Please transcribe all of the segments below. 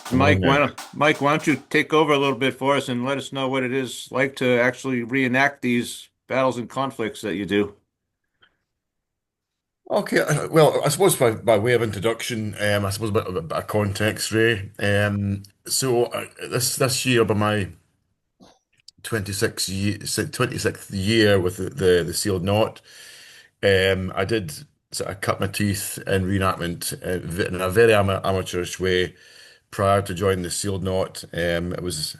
Good morning there. Mike, why don't you take over a little bit for us and let us know what it is like to actually reenact these battles and conflicts that you do? Okay, well, I suppose by way of introduction, I suppose a bit of context, Ray. This year, by my 26th year with the sealed knot, I did sort of cut my teeth in reenactment in a very amateurish way prior to joining the sealed knot. It was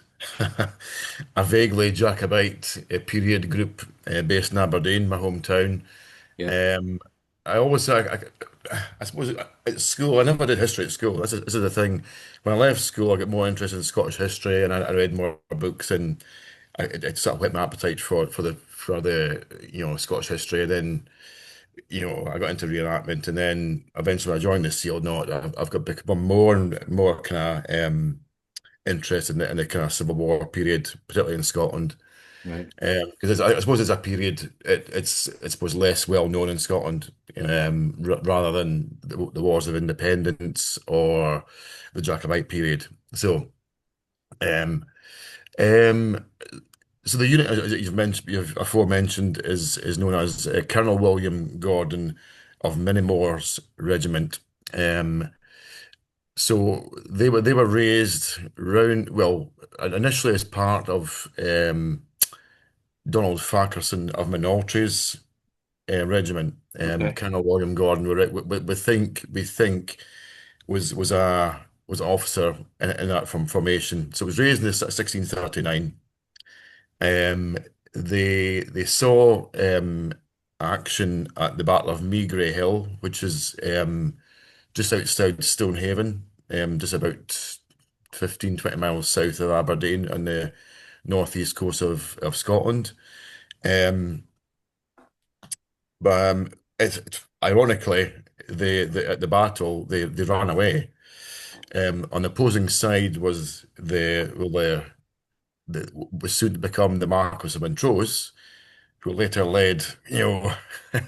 a vaguely Jacobite period group based in Aberdeen, my hometown. Yeah. Um, I always, I suppose at school, I never did history at school. This is the thing. When I left school, I got more interested in Scottish history, and I read more books, and it sort of whet my appetite for the Scottish history. And then I got into reenactment, and then eventually I joined the Sealed Knot. I've got become more and more kind of interested in the kind of Civil War period, particularly in Scotland. Right. Because I suppose it's a period it's I suppose less well known in Scotland, r rather than the Wars of Independence or the Jacobite period. Um, um, so the unit as you've aforementioned is known as Colonel William Gordon of Minimore's regiment. Um, so they were raised round well initially as part of Donald Farquharson of Minoltre's regiment. Okay. Colonel William Gordon, we think was an officer in that from formation. So it was raised in the 1639. Um, they saw action at the Battle of Meagray Hill, which is just outside Stonehaven, just about 15-20 miles south of Aberdeen on the northeast coast of Scotland. Um, But it's ironically at the battle they ran away. On the opposing side was the was soon to become the Marquis of Montrose, who later led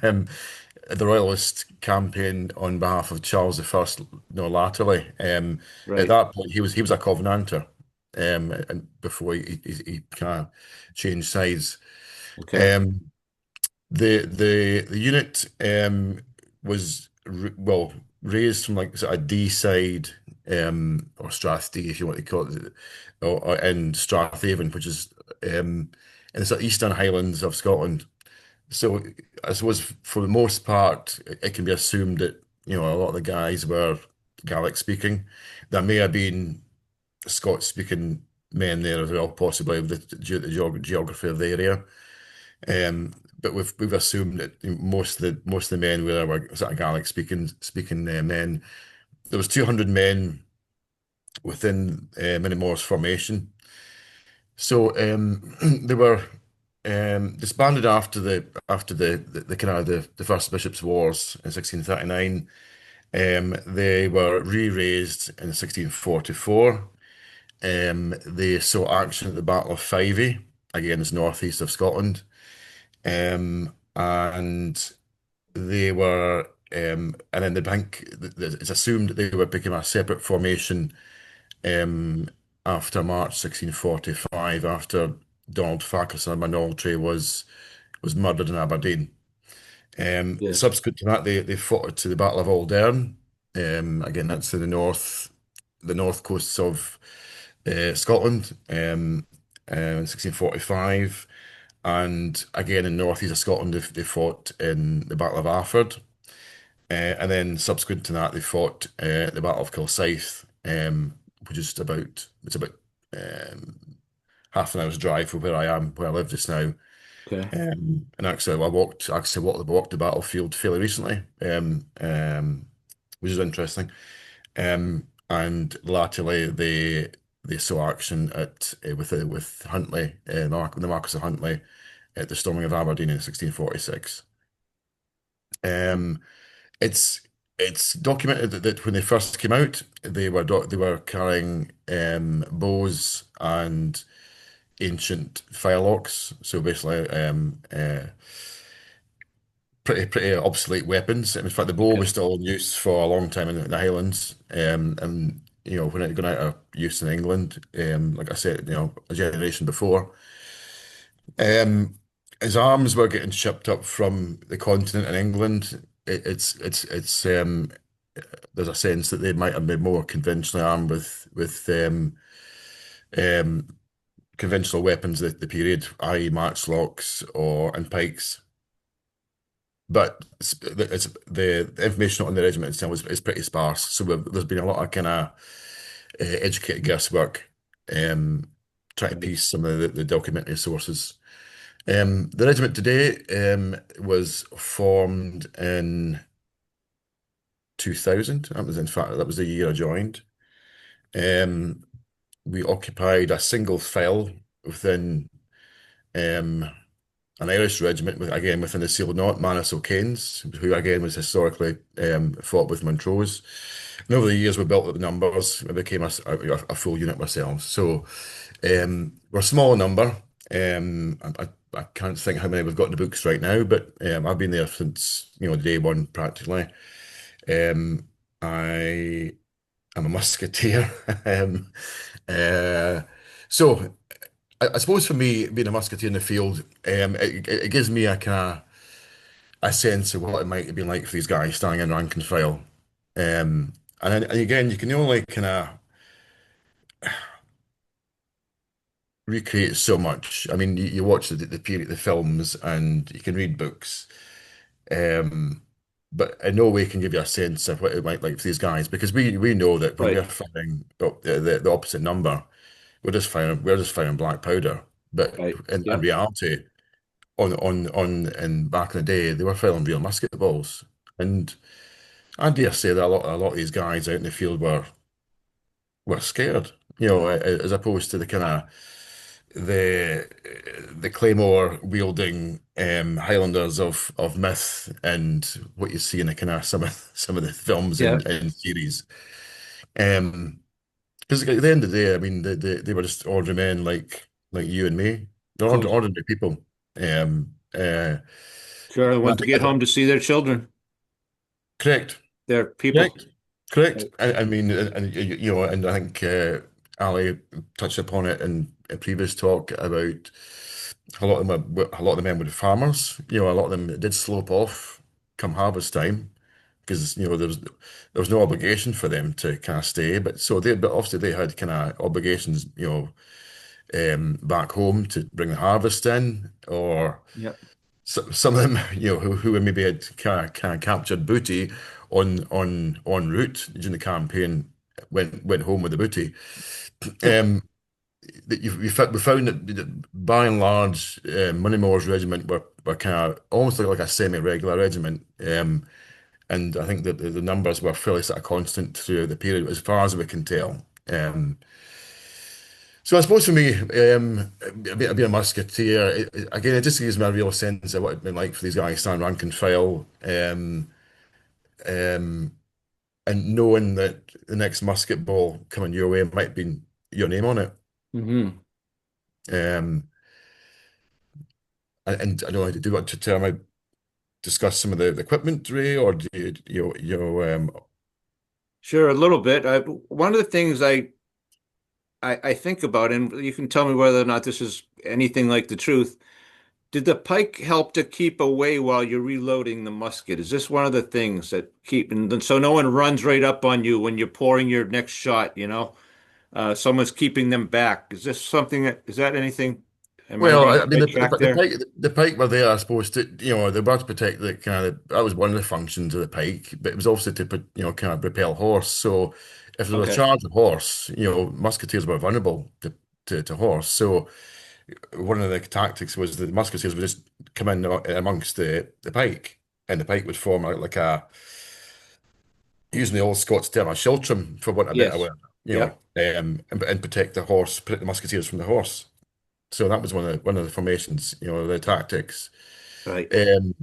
um, the Royalist campaign on behalf of Charles the First. No, latterly. At Right. that point he was a Covenanter, and before he kind of changed sides. Okay. Um, the unit was well raised from like sort of D side or Strath D if you want to call it, or in Strathaven, which is in the sort of Eastern Highlands of Scotland. So I suppose for the most part, it can be assumed that a lot of the guys were Gaelic speaking. There may have been Scots speaking men there as well, possibly due to the geography of the area. But we've assumed that most of the men were sort of Gaelic speaking men. There was 200 men within Minimore's formation, so they were disbanded after the kind of the First Bishops' Wars in 1639. They were re-raised in 1644. They saw action at the Battle of Fyvie, again, it's northeast of Scotland. And they were, and then the bank, it's assumed that they would become a separate formation um, after March 1645, after Donald Farquharson of Minoltree was murdered in Aberdeen. Yeah. Subsequent to that, they fought to the Battle of Aldern. Again, that's in the north coasts of Scotland, in 1645. And again, in northeast of Scotland, they fought in the Battle of Arford. And then subsequent to that, they fought the Battle of Kilsyth, which is about um, half an hour's drive from where I live just now. Okay. And actually, I walked the battlefield fairly recently, which is interesting. And latterly, they saw action at with Huntly, the Marquis of Huntly, at the storming of Aberdeen in 1646. Um, it's it's documented that when they first came out, they were carrying bows and ancient firelocks, so basically pretty obsolete weapons. In fact, the bow was Okay. still in use for a long time in the Highlands, and when it got out of use in England, like I said, a generation before. Um, as arms were getting shipped up from the continent in England, there's a sense that they might have been more conventionally armed with um, conventional weapons of the period, i.e., matchlocks or and pikes. But the information on the regiment itself is pretty sparse. So there's been a lot of kind of educated guesswork, um, trying to Right. piece some of the documentary sources. The regiment today was formed in 2000. That was the year I joined. Um, we occupied a single file within um, an Irish regiment, again within the Seal Knot, Manus O'Kane's, who again was historically fought with Montrose. And over the years, we built up the numbers and became a full unit ourselves. So we're a small number. I can't think how many we've got in the books right now, but I've been there since day one practically. Um, I am a musketeer. um, uh, so I suppose for me, being a musketeer in the field, it gives me a kind of a sense of what it might have been like for these guys standing in rank and file. And again, you can only kind of recreate so much. I mean, you watch the period, the films, and you can read books, um, but in no way can give you a sense of what it might like for these guys because we know that when we're Right. firing the opposite number, we're just firing black powder. But Right. in Yep. reality, and back in the day, they were firing real musket balls. And I dare say that a lot of these guys out in the field were scared, as opposed to the kind of the the Claymore wielding Highlanders of myth and what you see in the kind of some of the films Yeah. and series. Um, because at the end of the day, I mean, they were just ordinary men like you and me. They're Of course. ordinary people. Um, uh, Sure. I and I want to think get home to see their children. correct. They're people. Correct. Correct. Right. I mean, and and I think Ali touched upon it in a previous talk about a lot of the men were farmers. A lot of them did slope off come harvest time because there was no obligation for them to kind of stay. But obviously they had kind of obligations, back home to bring the harvest in, or Yep. some of them, who maybe had kind of captured booty on route during the campaign, went home with the booty. Um, we found that by and large, Moneymore's regiment were kind of almost like a semi-regular regiment, and I think that the numbers were fairly sort of constant through the period, as far as we can tell. So I suppose for me, being a musketeer, again, it just gives me a real sense of what it'd been like for these guys standing rank and file, um, and knowing that the next musket ball coming your way might be your name on it. Hmm. Um, and I know, do you want to discuss some of the equipment, Ray, or do Sure. A little bit. One of the things I think about, and you can tell me whether or not this is anything like the truth. Did the pike help to keep away while you're reloading the musket? Is this one of the things that keep, and so no one runs right up on you when you're pouring your next shot, someone's keeping them back. Is this something is that anything? Am I on Well, the I mean, right the, track the, the there? pike, the pike were there, I suppose, they were to protect the kind of, that was one of the functions of the pike, but it was also to put, kind of repel horse. So if there was a Okay. charge of horse, musketeers were vulnerable to horse. So one of the tactics was the musketeers would just come in amongst the pike, and the pike would form like using the old Scots term, a schiltrum, for want of a better Yes. word, Yep. and protect the musketeers from the horse. So that was one of the formations, the tactics. Right. Um,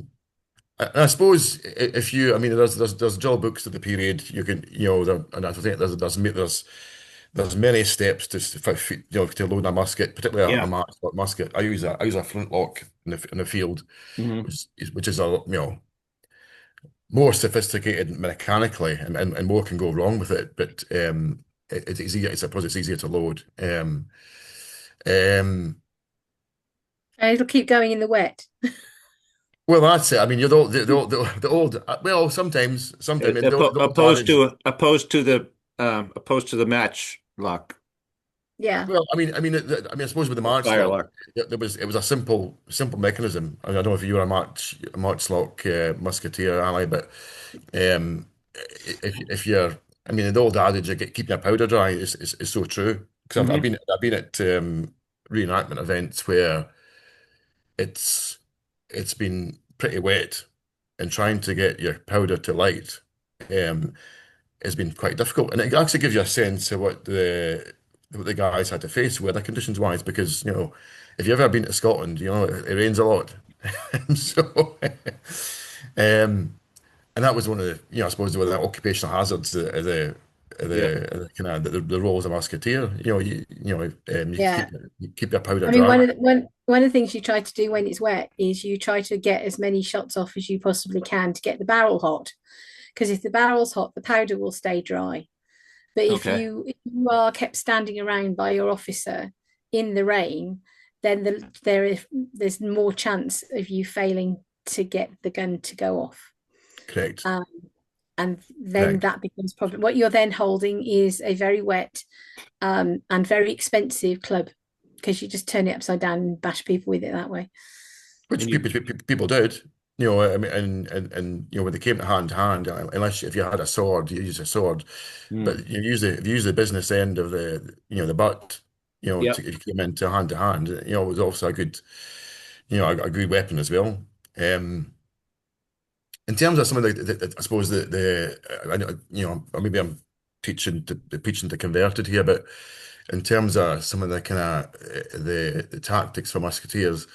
and I suppose if I mean, there's drill books of the period. You can, and I think there's many steps to load a musket, particularly a Yeah. matchlock musket. I use a flintlock in the field, Hmm. which is more sophisticated mechanically, and more can go wrong with it. But it's easier. I suppose it's easier to load. Um, And it'll keep going in the wet. well, that's it. I mean, you're the old. Well, sometimes the old adage. Opposed to the match lock Yeah. Well, I suppose with the or March fire lock, lock. it was a simple mechanism. I don't know if you were a March lock musketeer ally, but um, if you're, I mean, the old adage of keeping your powder dry is so true. Because Hmm. I've been at reenactment events where it's it's been pretty wet, and trying to get your powder to light um, has been quite difficult. And it actually gives you a sense of what the guys had to face weather conditions wise, because if you've ever been to Scotland, it rains a lot. So, um, and that was one of the, I suppose, one of the occupational hazards of Yeah. the kind of the role as a musketeer. You Yeah. keep your powder I mean, dry. one of the things you try to do when it's wet is you try to get as many shots off as you possibly can to get the barrel hot. Because if the barrel's hot, the powder will stay dry. But Okay. if you are kept standing around by your officer in the rain, then there's more chance of you failing to get the gun to go off. Correct. Um, and then Correct. that becomes a problem. What you're then holding is a very wet and very expensive club because you just turn it upside down and bash people with it that way. Which And you, people did. I mean, and when they came to hand, unless if you had a sword, you use a sword. mm, But if you use the business end of the butt, yeah, if you came into hand, it was also a good, a good weapon as well. Um, in terms of some of I suppose or maybe I'm preaching to converted here, but in terms of some of the kind of the tactics for musketeers.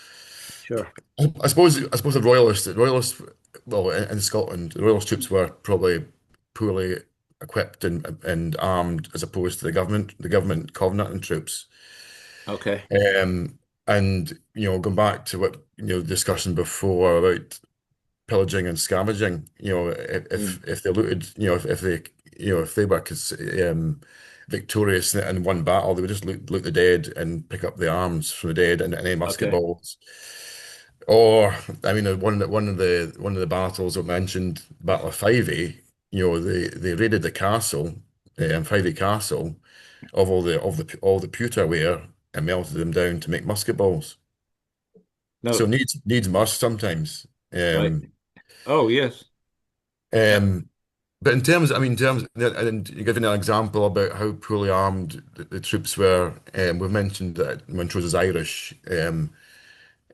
sure. I suppose the royalists, well, in Scotland, the royalist troops were probably poorly equipped and armed as opposed to the government covenanting troops. Okay. Um, and going back to what discussion before about pillaging and scavenging, Mm, if they looted, if they were victorious in one battle, they would just loot the dead and pick up the arms from the dead and any musket okay. balls. Or, I mean, one of the battles I mentioned, Battle of Fyvie, they raided the castle, Fyvie Castle, of all the pewter ware and melted them down to make musket balls. So No, needs must sometimes. right. Um, Oh, yes. Yeah. um, but in terms, and you give an example about how poorly armed the troops were. We've mentioned that Montrose is Irish.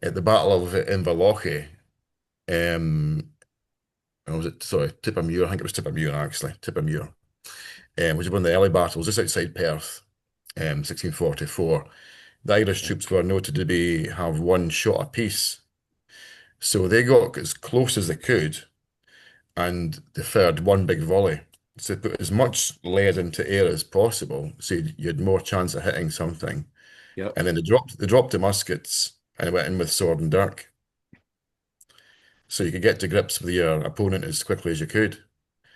At the Battle of Inverlochy, um, or was it, sorry, Tippermuir? I think it was Tippermuir, actually. Tippermuir, which was one of the early battles just outside Perth, 1644. The Irish troops were noted to have one shot apiece. So they got as close as they could and they fired one big volley. So they put as much lead into air as possible so you had more chance of hitting something. Yep. And then they dropped the muskets and went in with sword and dirk. So you could get to grips with your opponent as quickly as you could.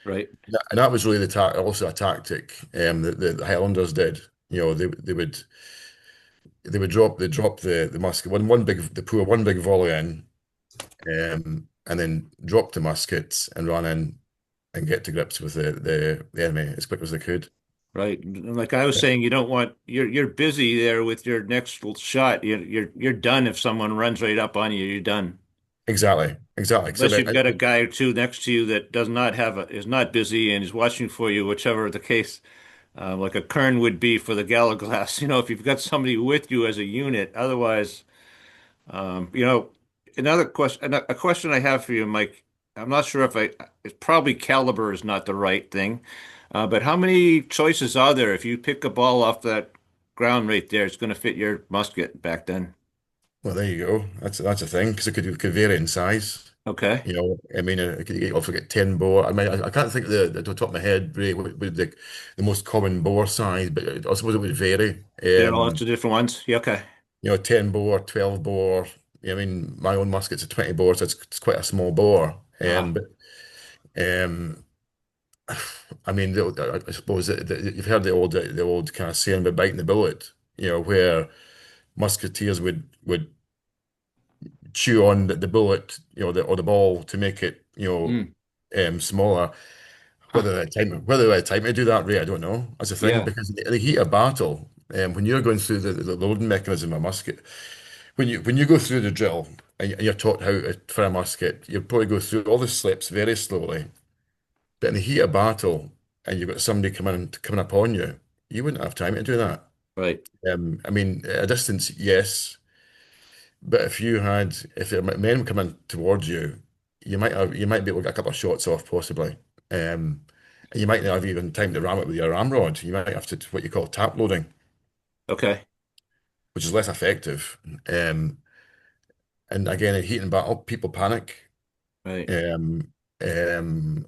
Right. And that was really also a tactic that the Highlanders did. They drop the musket they pour one big volley in, and then drop the muskets and run in and get to grips with the enemy as quick as they could. Right. And like I was saying, you don't want you're busy there with your next shot. You're done if someone runs right up on you. You're done. Exactly, exactly. So Unless you've got a guy or two next to you that does not have is not busy and is watching for you, whichever the case. Like a kern would be for the Gallaglass. If you've got somebody with you as a unit. Otherwise, another question, a question I have for you, Mike. I'm not sure if it's probably caliber is not the right thing, but how many choices are there if you pick a ball off that ground right there? It's going to fit your musket back then. well, there you go. That's a thing because it could vary in size. Okay, I mean, you also get 10 bore. I mean, I can't think of the top of my head really what would the most common bore size, but I suppose it would vary. there are lots of different ones. Yeah, okay, 10 bore, 12 bore. I mean, my own musket's a 20 bore, so it's quite a small bore. uh, But um, I mean, I suppose that you've heard the old kind of saying about biting the bullet, where musketeers would chew on the bullet, or the ball to make it, Mm. smaller. Huh. Whether they had time to do that, Ray, I don't know. That's the thing, Yeah. because in the heat of battle, when you're going through the loading mechanism of a musket, when you go through the drill and you're taught how to fire a musket, you'll probably go through all the slips very slowly. But in the heat of battle, and you've got somebody coming upon you, you wouldn't have time to do that. Right. I mean, at a distance, yes, but if there were men coming towards you, you might be able to get a couple of shots off possibly. And you might not have even time to ram it with your ramrod. You might have to what you call tap loading, Okay. which is less effective. Um, and again, in heat and battle, people panic. Right. Um, um,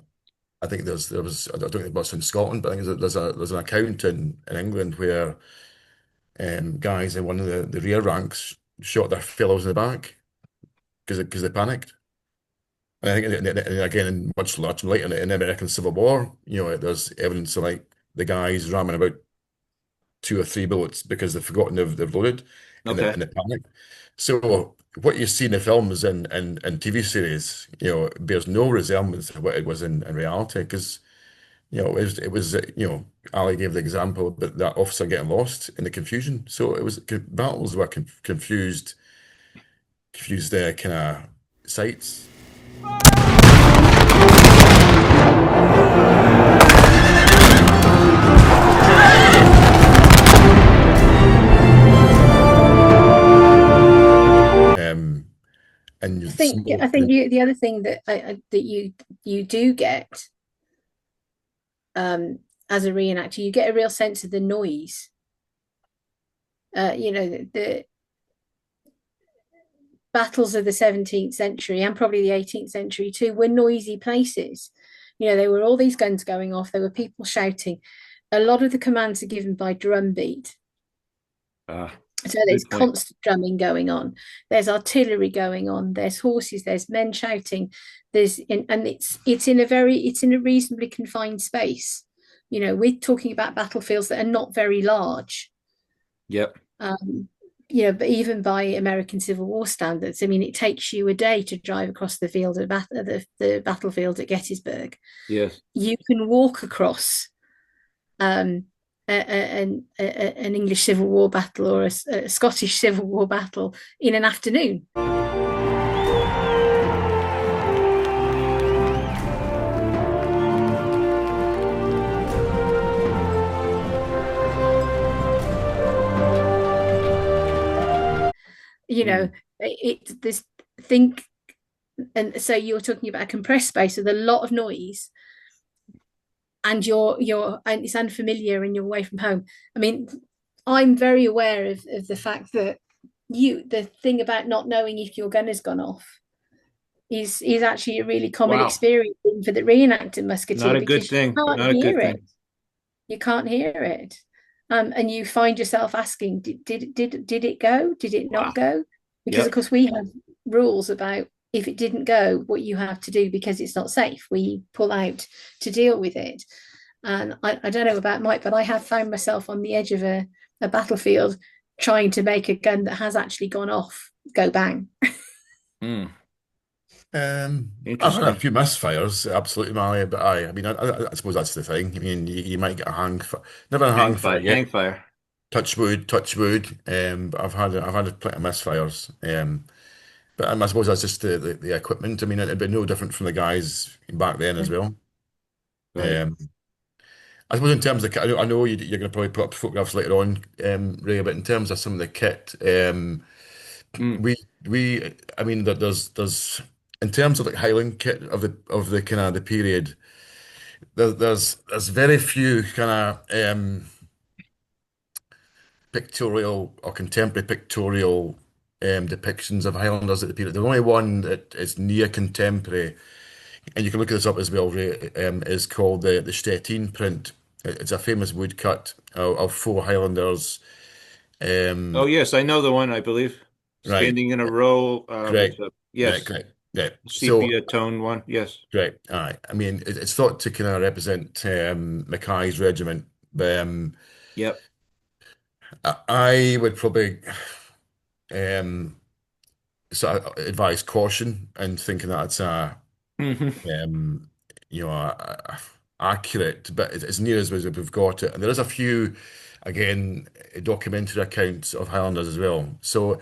I think I don't think it's in Scotland, but I think there's an account in England where guys in one of the rear ranks shot their fellows in the back because they panicked. And I think and again, much later in the American Civil War, there's evidence of like the guys ramming about two or three bullets because they've forgotten they've loaded Okay. and they panic. So what you see in the films and TV series, bears no resemblance to what it was in reality because Ali gave the example about that officer getting lost in the confusion. So it was battles were confused kind of sites. Um, and I you think smoke. I think the other thing that that you do get as a reenactor, you get a real sense of the noise. The battles of the 17th century and probably the 18th century too were noisy places. There were all these guns going off, there were people shouting. A lot of the commands are given by drumbeat. Ah, So there's good point. constant drumming going on. There's artillery going on. There's horses. There's men shouting. And it's in a reasonably confined space. We're talking about battlefields that are not very large. Yep. Um, but even by American Civil War standards, I mean, it takes you a day to drive across the field of the battlefield at Gettysburg. Yes. You can walk across um, an English Civil War battle or a Scottish Civil War battle in an afternoon. You know, Mm. it this think, and so you're talking about a compressed space with a lot of noise, and and it's unfamiliar and you're away from home. I mean, I'm very aware of the fact that the thing about not knowing if your gun has gone off is actually a really common Wow. experience for the reenactor Not musketeer a good because you thing. can't Not a hear good it. thing. You can't hear it. And you find yourself asking, did it go? Did it not Wow. go? Because of Yep. course we have rules about if it didn't go, what you have to do because it's not safe. We pull out to deal with it. And I don't know about Mike, but I have found myself on the edge of a battlefield trying to make a gun that has actually gone off go bang. Mm. I've had a Interesting. few misfires, absolutely, Mali, but I mean, I suppose that's the thing. I mean, you might get a never a hang fire yet. Hang fire. Touch wood. But I've had plenty of misfires. But I suppose that's just the equipment. I mean, it'd be no different from the guys back then as well. Right. Um, I suppose in terms of the kit, I know you're going to probably put up photographs later on, Ray, but in terms of some of the kit, Mm. I mean, there's in terms of like Highland kit of the kind of the period, there's very few kind of pictorial or contemporary pictorial depictions of Highlanders at the period. The only one that is near contemporary, and you can look this up as well, Ray, is called the Stettin print. It's a famous woodcut of four Highlanders. Oh Um, yes, I know the one, I believe. right, Standing in a row with correct, a right, yes. correct. Yeah. So Sepia tone one. Yes. right. Aye. I mean, it's thought to kind of represent Mackay's regiment. But Yep. I would probably um, sort of advise caution and thinking that it's a Hmm. um, accurate, but it's as near as we've got it. And there is a few, again, documentary accounts of Highlanders as well. So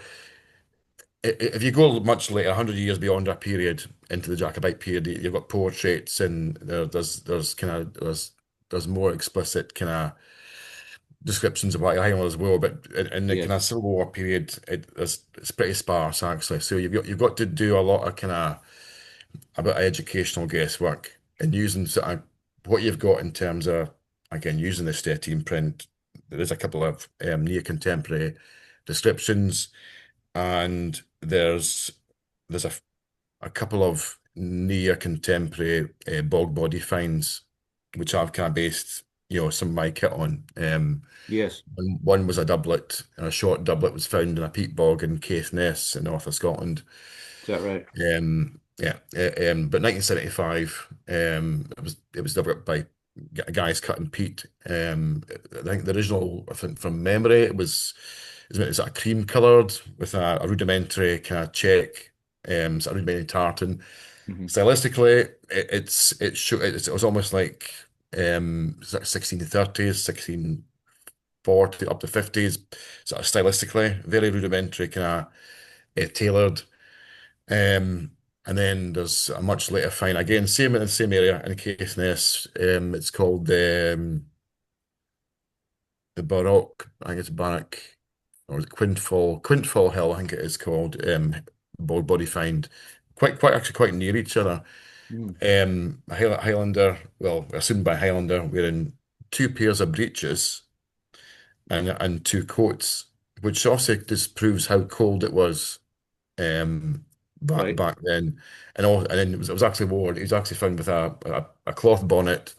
if you go much later, 100 years beyond our period into the Jacobite period, you've got portraits and there's kind of there's more explicit kind of descriptions of what Highlanders were, but in the kind of Yes. Civil War period, it's pretty sparse actually. So you've got to do a lot of kind of about educational guesswork and using sort of what you've got in terms of, again, using the Stettin print. There is a couple of near contemporary descriptions, and there's a couple of near contemporary bog body finds, which I've kind of based, some of my kit on. Yes. One was a doublet, and a short doublet was found in a peat bog in Caithness in north of Scotland. Is that right? Yeah, but 1975, it was developed by guys cutting peat. I think the original, I think from memory, it's a cream coloured with a rudimentary kind of check, sort of rudimentary tartan. Hmm. Stylistically, it was almost like 1630s, 1640 up to 50s, sort of stylistically, very rudimentary, kind of tailored. And then there's a much later find again, same in the same area in Caithness. It's called the Baroque. I think it's Baroque or is it Quintfall Hill. I think it is called. Body find quite actually quite near each other. Mm. A Highlander, well, assumed by Highlander, wearing two pairs of breeches and two coats, which also just proves how cold it was Right. back then, and then it was actually worn. He was actually found with a cloth bonnet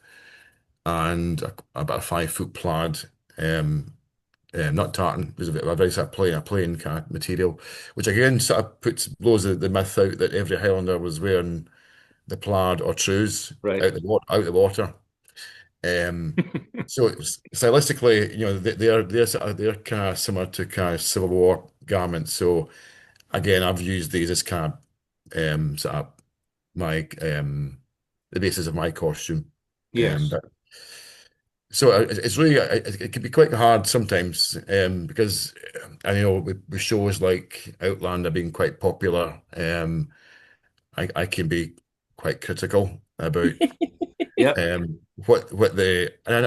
and about a 5 foot plaid, not tartan. It was a very sort of plain kind of material, which again sort of blows the myth out that every Highlander was wearing the plaid or trews Right. out the water. Um, so stylistically, they're kind of similar to kind of Civil War garments. So again, I've used these as kind of sort of my the basis of my costume. Yes. But so it's really it can be quite hard sometimes because I know with shows like Outlander being quite popular, I can be quite critical about Yep. what the and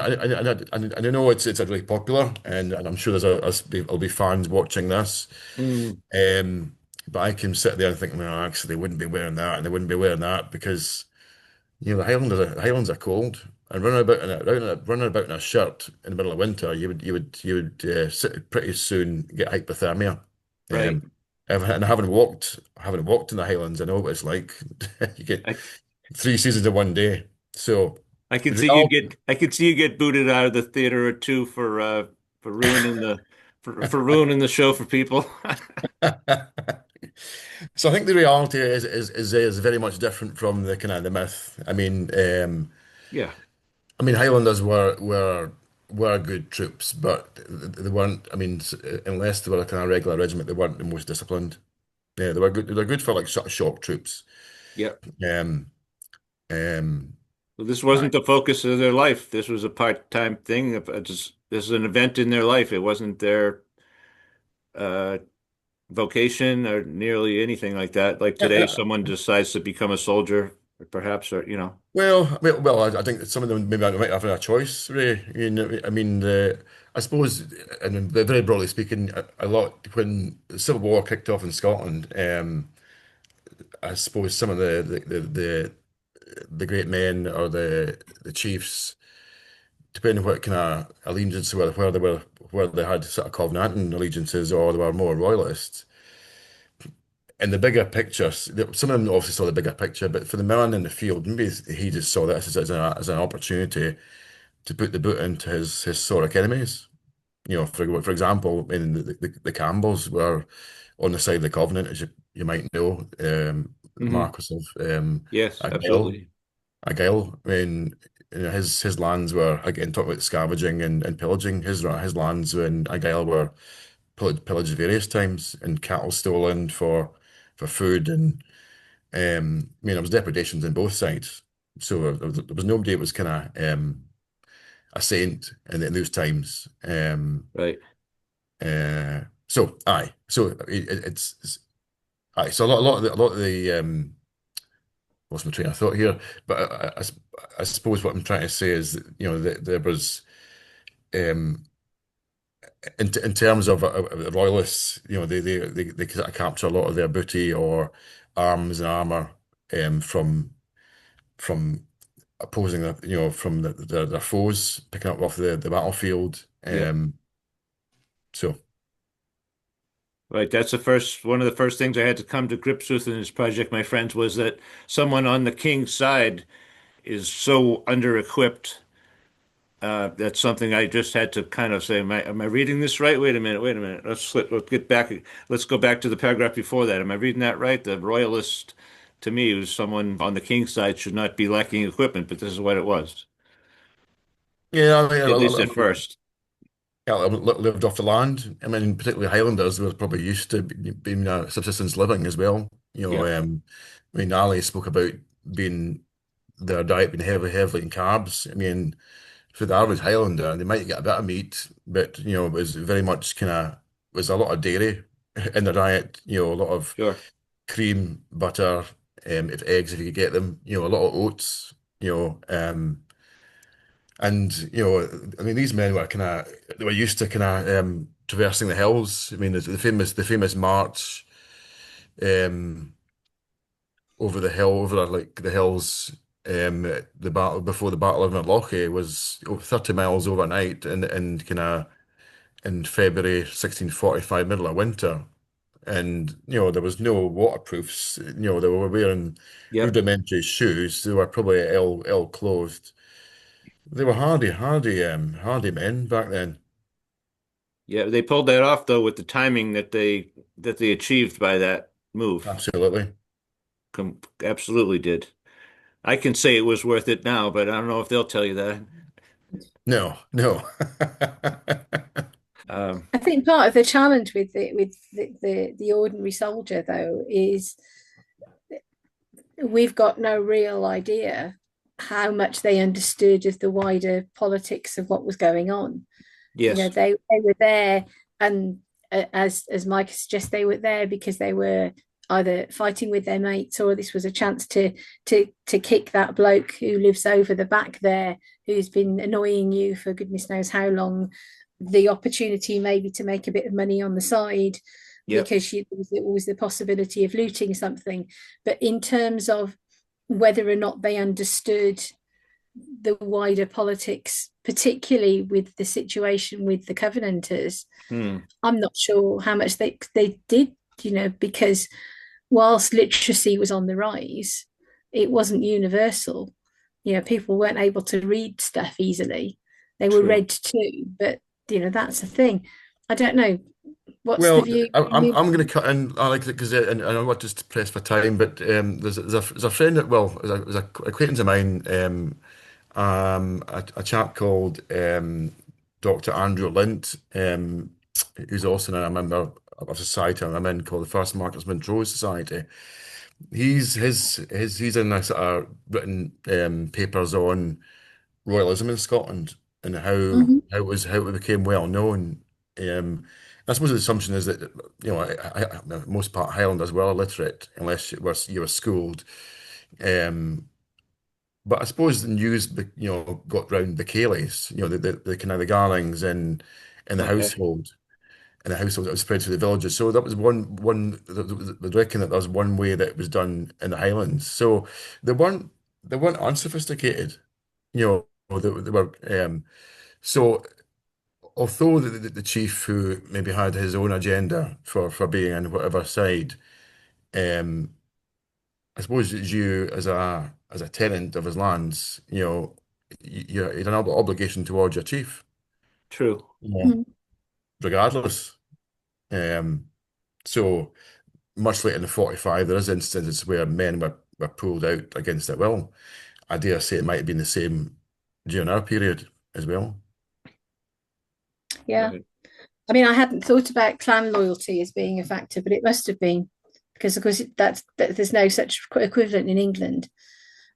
I know it's a really popular and I'm sure there'll be fans watching this. Mm. But I can sit there and think, well, actually, they wouldn't be wearing that, and they wouldn't be wearing that because the Highlands are cold, and running about in a shirt in the middle of winter, you would pretty soon get hypothermia. Right. Um, and I haven't walked in the Highlands. I know what it's like. You get I 3 seasons in one day. So I can the see you reality. get I can see you get booted out of the theater or two for ruining for ruining the show for people. So I think the reality is very much different from the kind of the myth. Yeah. I mean Highlanders were good troops, but they weren't. I mean, unless they were a kind of regular regiment, they weren't the most disciplined. Yeah, they were good. They're good for like sort of shock troops. Yep. Um, um, Well, this aye. wasn't the focus of their life. This was a part-time thing. This is an event in their life. It wasn't their uh, vocation or nearly anything like that. Like Yeah, today, yeah. someone decides to become a soldier, perhaps, or Well, I think that some of them maybe might have a choice. Really, I suppose, and very broadly speaking, a lot when the Civil War kicked off in Scotland. I suppose some of the great men or the chiefs, depending on what kind of allegiance they were, where they had sort of Covenanting allegiances or they were more royalists. In the bigger picture, some of them obviously saw the bigger picture, but for the man in the field, maybe he just saw this as an opportunity to put the boot into his historic enemies. For example, the Campbells were on the side of the Covenant, as you might know. the Hmm. Marquis of Yes, Argyll. absolutely. Argyll. I mean, his lands were again talking about scavenging and pillaging. His lands in Argyll were pillaged various times and cattle stolen for food and I mean there was depredations on both sides. So there was nobody that was kind of a saint in those times. Right. So aye, so it's aye. So a lot of the lost my train of thought here, but I suppose what I'm trying to say is that, that there was um, in terms of the royalists, they sort of capture a lot of their booty or arms and armor from opposing from their foes, picking up off the battlefield. Yep. So Right. That's the first one of the first things I had to come to grips with in this project, my friends, was that someone on the king's side is so under-equipped. That's something I just had to kind of say, am I reading this right? Wait a minute, wait a minute. Let's get back. Let's go back to the paragraph before that. Am I reading that right? The royalist, to me, was someone on the king's side should not be lacking equipment, but this is what it was, yeah, I mean, at least at first. yeah, lived off the land. I mean, particularly Highlanders were probably used to being subsistence living as well. Yeah, I mean, Ali spoke about being their diet being heavily in carbs. I mean, for the average Highlander, they might get a bit of meat, but it was very much kind of was a lot of dairy in their diet. A lot of sure. cream, butter, if eggs if you could get them. A lot of oats. And I mean, these men were kind of they were used to kind of traversing the hills. I mean, the famous march um, over the hill, over like the hills. The battle before the Battle of Inverlochy was 30 miles overnight, and kind of in February 1645, middle of winter. And there was no waterproofs. They were wearing Yep. rudimentary shoes. They were probably ill clothed. They were hardy men back then. Yeah, they pulled that off though with the timing that they achieved by that move. Absolutely. Absolutely did. I can say it was worth it now, but I don't know if they'll tell you that. No, no. Um, I think part of the challenge with the ordinary soldier though is we've got no real idea how much they understood of the wider politics of what was going on. yes. They were there, and as Mike suggests, they were there because they were either fighting with their mates, or this was a chance to kick that bloke who lives over the back there, who's been annoying you for goodness knows how long, the opportunity maybe to make a bit of money on the side Yep. because there was always the possibility of looting something. But in terms of whether or not they understood the wider politics, particularly with the situation with the Covenanters, Hmm. I'm not sure how much they did, because whilst literacy was on the rise, it wasn't universal. People weren't able to read stuff easily. They were True. read to, but that's the thing. I don't know. What's the Well, view? I'm going to cut in, Alex, because and I want to press for time. But there's a friend that well, there's a acquaintance of mine, a chap called Dr. Andrew Lint, who's also a member of a society I'm in called the First Marcus Montrose Society. He's in a sort of written papers on royalism in Scotland and Mhm. how it became well known. I suppose the assumption is that most part Highlanders were illiterate unless you were schooled. Um, but I suppose the news got round the Cayleys, the kind of the Garlings in the Okay. household. In the household, it was spread to the villages. So that was one. They reckon that there was one way that it was done in the Highlands. So they weren't they weren't unsophisticated. They were. So although the chief who maybe had his own agenda for being on whatever side, um, I suppose it's you as a tenant of his lands, you had an obligation towards your chief, True. you know, Mhm. regardless. Um, so. much later in the 45, there is instances where men were pulled out against their will. I dare say it might have been the same during our period as well. Yeah. Right. I mean, I hadn't thought about clan loyalty as being a factor, but it must have been because, of course, there's no such equivalent in England.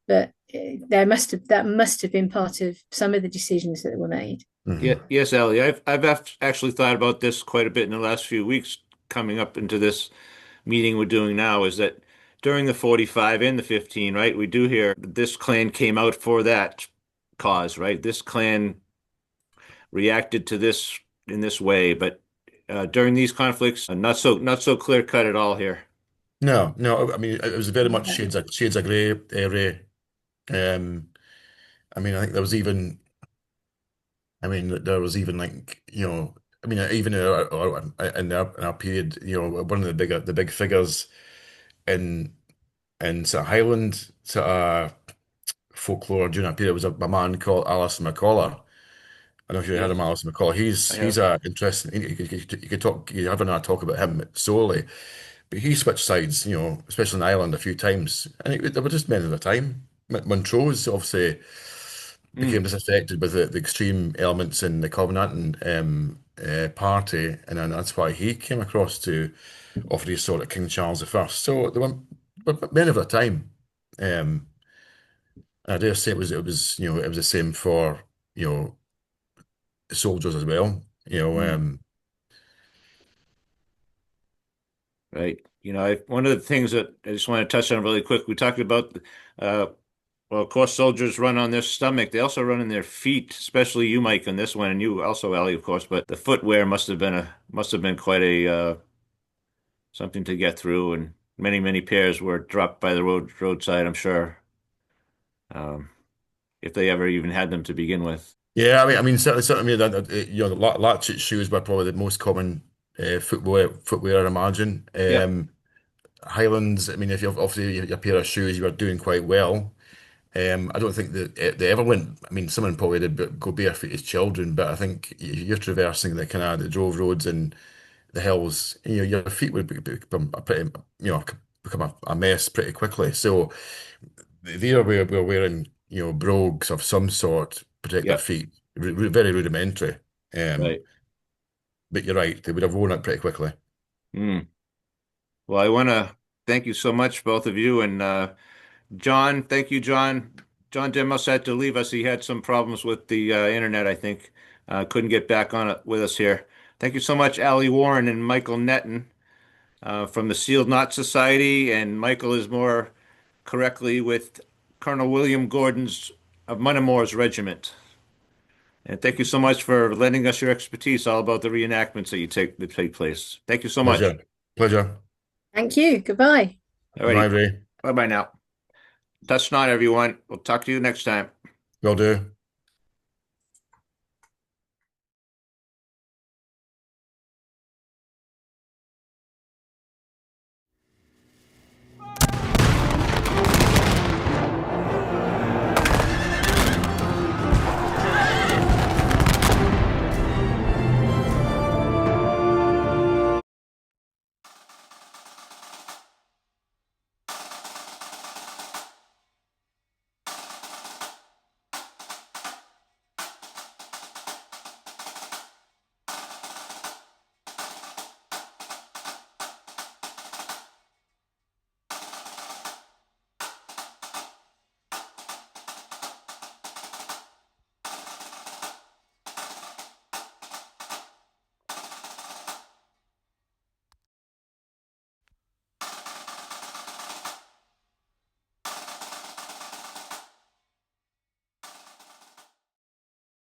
But that must have been part of some of the decisions that were made. Yeah, Hmm. yes, Ellie. Actually thought about this quite a bit in the last few weeks coming up into this meeting we're doing now is that during the 45 and the 15, right, we do hear that this clan came out for that cause, right? This clan reacted to this in this way, but during these conflicts, not so clear cut at all here. No, no. I mean, it was very much No. shades of grey area. Um, I mean, I think there was even. I mean, there was even like I mean, even in our period, one of the big figures in sort of Highland sort of folklore during that period was a man called Alison McCullough. I don't know if you heard of Yes, Alison McCullough. I He's have. a interesting. You could talk. You have another talk about him solely, but he switched sides. Especially in Ireland a few times, and they were just men of the time. Montrose obviously Mm, became disaffected with the extreme elements in the Covenanting party, and then that's why he came across to offer his sword at King Charles I. So they were men of their time. Um, and I dare say it was the same for soldiers as well. mm, right. One of the things that I just want to touch on really quick, we talked about, uh, well, of course, soldiers run on their stomach. They also run on their feet, especially you, Mike, on this one, and you also, Ellie, of course. But the footwear must have been quite a something to get through, and many pairs were dropped by the roadside, I'm sure, um, if they ever even had them to begin with. Yeah, certainly, the latchet shoes were probably the most common footwear I imagine. Yep. Highlands, I mean, if you obviously your pair of shoes, you were doing quite well. I don't think that they ever went. I mean, someone probably did go barefoot as children, but I think you're traversing the kind of the drove roads and the hills. Your feet would become a pretty, become a mess pretty quickly. So there we're wearing, brogues of some sort to protect their Yep. feet. Very rudimentary. Um, Right. but you're right, they would have worn it pretty quickly. Mm. Well, I want to thank you so much, both of you, and John. Thank you, John. John Demos had to leave us. He had some problems with the internet, I think. Couldn't get back on it with us here. Thank you so much, Ali Warren and Michael Netten from the Sealed Knot Society, and Michael is more correctly with Colonel William Gordon's of Monamore's regiment. And thank you so much for lending us your expertise all about the reenactments that take place. Thank you so much. Pleasure. Pleasure. Thank you. Goodbye. Bye, Alrighty. Ray. Bye bye now. Touch not, everyone. We'll talk to you next time. Will do.